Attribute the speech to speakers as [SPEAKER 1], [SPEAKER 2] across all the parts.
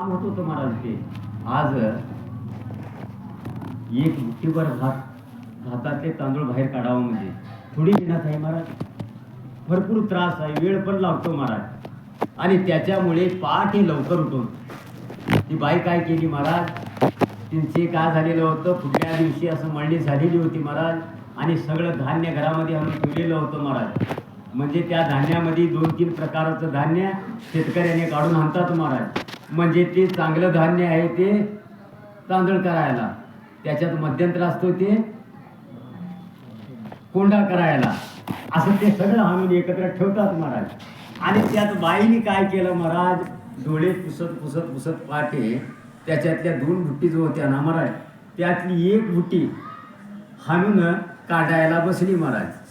[SPEAKER 1] काम होत होतं महाराज. ते आज एक मुठीभर भातातले तांदूळ बाहेर काढावं म्हणजे थोडी मेहनत आहे महाराज. भरपूर त्रास आहे, वेळ पण लागतो महाराज. आणि त्याच्यामुळे पहाटे लवकर उठून ती बाई काय केली महाराज, तिचे काय झालेलं होतं, पुढल्या दिवशी असं मळणी झालेली होती महाराज. आणि सगळं धान्य घरामध्ये आणून ठेवलेलं होतं महाराज. म्हणजे त्या धान्यामध्ये 2-3 प्रकारचं धान्य शेतकऱ्याने काढून आणतात महाराज. म्हणजे ते चांगलं धान्य आहे ते तांदूळ करायला, त्याच्यात मध्यंतर असतो ते कोंडा करायला, असं ते सगळं आणून एकत्र ठेवतात महाराज. आणि त्यात बाईने काय केलं महाराज, डोळे पुसत पुसत पुसत पाहते त्याच्यातल्या 2 बुट्टी जो होत्या ना महाराज, त्यातली 1 बुट्टी हाणून काढायला बसली महाराज.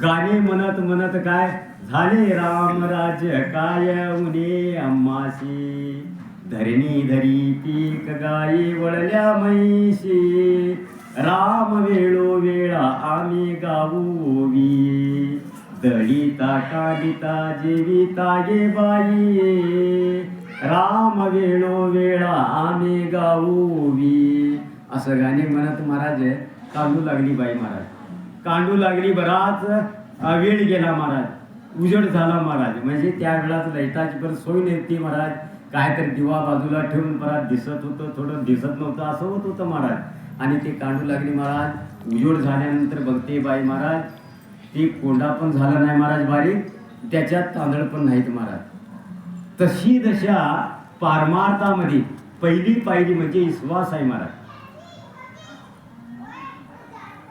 [SPEAKER 1] गाणे म्हणत म्हणत काय झाले राम राज्य काय उने आम्हाशी, धरणी धरी पीक गाई वळल्या म्हैशी, राम वेळोवेळा आम्ही गाऊवी, दळीता काढिता जेविता गे बाई, राम वेळोवेळा आम्ही गाऊवी. असं गाणे म्हणत महाराज कांडू लागली बाई महाराज. कांडू लागली, बराच वेळ गेला महाराज, उजेड झाला महाराज. म्हणजे त्या वेळात लाईटाची पण सोय नव्हती महाराज. काय तर दिवा बाजूला ठेवून परत दिसत होतं, थोडं दिसत नव्हतं, असं होत होतं महाराज. आणि ते कांडू लागली महाराज. उजेड झाल्यानंतर बघते बाई महाराज, ते कोंडा पण झाला नाही महाराज बारीक, त्याच्यात तांदळ पण नाहीत महाराज. तशी दशा पारमार्थामध्ये पहिली पायरी म्हणजे विश्वास आहे महाराज.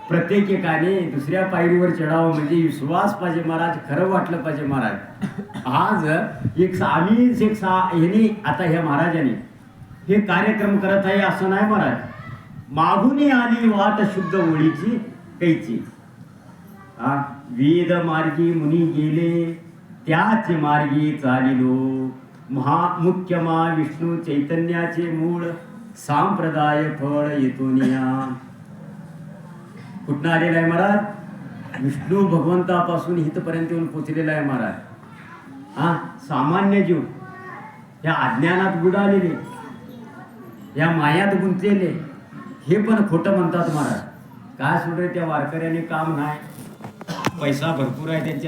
[SPEAKER 1] प्रत्येक एकाने दुसऱ्या पायरीवर चढावं म्हणजे विश्वास पाहिजे महाराज, खरं वाटलं पाहिजे महाराज. आज ह्याने आता ह्या महाराजांनी हे कार्यक्रम करत आहे असं नाही महाराज. मागून आली वाट शुद्ध ओळीची कैची, वेद मार्गी मुनी गेले त्याच मार्गी चालिलो, मुख्य विष्णू चैतन्याचे मूळ संप्रदाय फळ येतोनिया. कुठं आलेला आहे महाराज, विष्णू भगवंतापासून हितपर्यंत येऊन पोचलेला आहे महाराज. सामान्य जीव ह्या अज्ञानात बुडालेले, या मायात गुंतलेले, हे पण खोटं म्हणतात महाराज. काय सोडले त्या वारकऱ्याने काम नाही, पैसा भरपूर आहे त्यांच्या